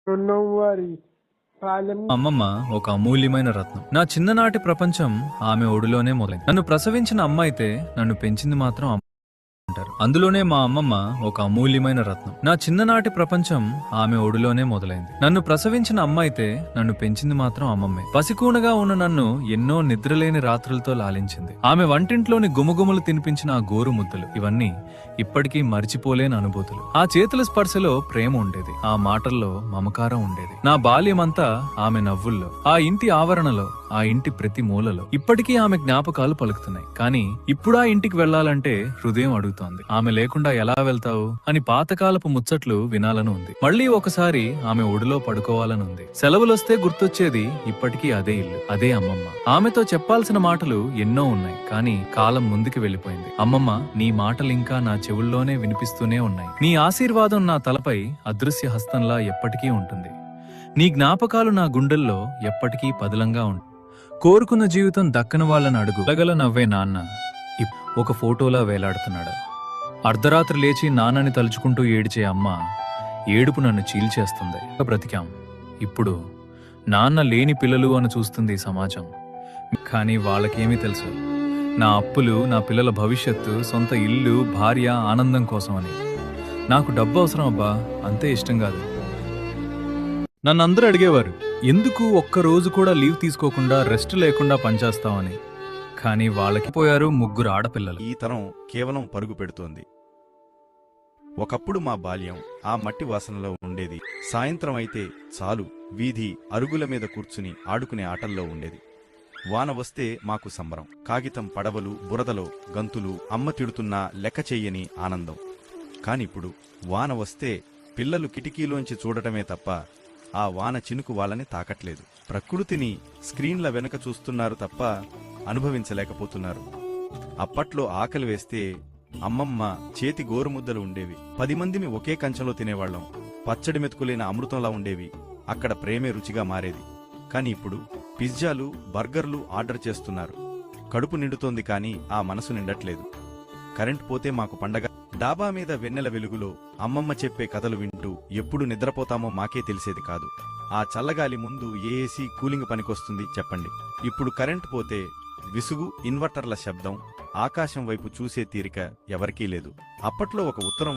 Don't worry. Palem అమ్మమ్మ ఒక అమూల్యమైన రత్నం. నా చిన్ననాటి ప్రపంచం ఆమె ఒడిలోనే మొదలైంది. నన్ను ప్రసవించిన అమ్మ అయితే నన్ను పెంచింది మాత్రం అమ్మ అంటారు. అందులోనే మా అమ్మమ్మ ఒక అమూల్యమైన రత్నం. నా చిన్ననాటి ప్రపంచం ఆమె ఒడిలోనే మొదలైంది. నన్ను ప్రసవించిన అమ్మ అయితే నన్ను పెంచింది మాత్రం అమ్మమ్మే. పసికూనగా ఉన్న నన్ను ఎన్నో నిద్రలేని రాత్రులతో లాలించింది. ఆమె వంటింట్లోని గుమగుమలు తినిపించిన ఆ గోరు ముద్దలు, ఇవన్నీ ఇప్పటికీ మరిచిపోలేని అనుభూతులు. ఆ చేతుల స్పర్శలో ప్రేమ ఉండేది, ఆ మాటల్లో మమకారం ఉండేది. నా బాల్యమంతా ఆమె నవ్వుల్లో, ఆ ఇంటి ఆవరణలో, ఆ ఇంటి ప్రతి మూలలో ఇప్పటికీ ఆమె జ్ఞాపకాలు పలుకుతున్నాయి. కానీ ఇప్పుడు ఆ ఇంటికి వెళ్లాలంటే హృదయం అడుగుతోంది, ఆమె లేకుండా ఎలా వెళ్తావు అని. పాతకాలపు ముచ్చట్లు వినాలని ఉంది, మళ్లీ ఒకసారి ఆమె ఒడిలో పడుకోవాలని ఉంది. సెలవులొస్తే గుర్తొచ్చేది ఇప్పటికీ అదే ఇల్లు, అదే అమ్మమ్మ. ఆమెతో చెప్పాల్సిన మాటలు ఎన్నో ఉన్నాయి, కానీ కాలం ముందుకు వెళ్లిపోయింది. అమ్మమ్మ, నీ మాటలింకా నా చెవుల్లోనే వినిపిస్తూనే ఉన్నాయి. నీ ఆశీర్వాదం నా తలపై అదృశ్య హస్తంలా ఎప్పటికీ ఉంటుంది. నీ జ్ఞాపకాలు నా గుండెల్లో ఎప్పటికీ పదిలంగా ఉంటాయి. కోరుకున్న జీవితం దక్కని వాళ్ళని అడుగు. గలగల నవ్వే నాన్న ఒక ఫోటోలా వేలాడుతున్నాడు. అర్ధరాత్రి లేచి నాన్నని తలుచుకుంటూ ఏడిచే అమ్మ ఏడుపు నన్ను చీల్చేస్తుంది. బ్రతికాం. ఇప్పుడు నాన్న లేని పిల్లలు అని చూస్తుంది ఈ సమాజం. కానీ వాళ్ళకేమీ తెలుసు, నా అప్పులు, నా పిల్లల భవిష్యత్తు, సొంత ఇల్లు, భార్య, ఆనందం కోసమని. నాకు డబ్బు అవసరం అబ్బా, అంతే, ఇష్టం కాదు. నన్నందరూ అడిగేవారు, ఎందుకు ఒక్కరోజు కూడా లీవ్ తీసుకోకుండా, రెస్ట్ లేకుండా పనిచేస్తామని. కానీ వాళ్ళకి పోయారు 3 ఆడపిల్లలు. ఈ తరం కేవలం పరుగు పెడుతోంది. ఒకప్పుడు మా బాల్యం ఆ మట్టి వాసనలో ఉండేది. సాయంత్రం అయితే చాలు, వీధి అరుగుల మీద కూర్చుని ఆడుకునే ఆటల్లో ఉండేది. వాన వస్తే మాకు సంబరం. కాగితం పడవలు, బురదలో గంతులు, అమ్మ తిడుతున్నా లెక్క చెయ్యని ఆనందం. కానిప్పుడు వాన వస్తే పిల్లలు కిటికీలోంచి చూడటమే తప్ప ఆ వాన చినుకు వాళ్ళని తాకట్లేదు. ప్రకృతిని స్క్రీన్ల వెనుక చూస్తున్నారు తప్ప అనుభవించలేకపోతున్నారు. అప్పట్లో ఆకలి వేస్తే అమ్మమ్మ చేతి గోరుముద్దలు ఉండేవి. 10 మందిని ఒకే కంచంలో తినేవాళ్లం. పచ్చడి మెతుకులేని అమృతంలా ఉండేవి. అక్కడ ప్రేమే రుచిగా మారేది. కాని ఇప్పుడు పిజ్జాలు, బర్గర్లు ఆర్డర్ చేస్తున్నారు. కడుపు నిండుతోంది కానీ ఆ మనసు నిండట్లేదు. కరెంట్ పోతే మాకు పండగ. డాబా మీద వెన్నెల వెలుగులో అమ్మమ్మ చెప్పే కథలు వింటూ ఎప్పుడు నిద్రపోతామో మాకే తెలిసేది కాదు. ఆ చల్లగాలి ముందు ఏ ఏసీ, కూలింగ్ పనికొస్తుంది చెప్పండి. ఇప్పుడు కరెంట్ పోతే విసుగు, ఇన్వర్టర్ల శబ్దం, ఆకాశం వైపు చూసే తీరిక ఎవరికీ లేదు. అప్పట్లో ఒక ఉత్తరం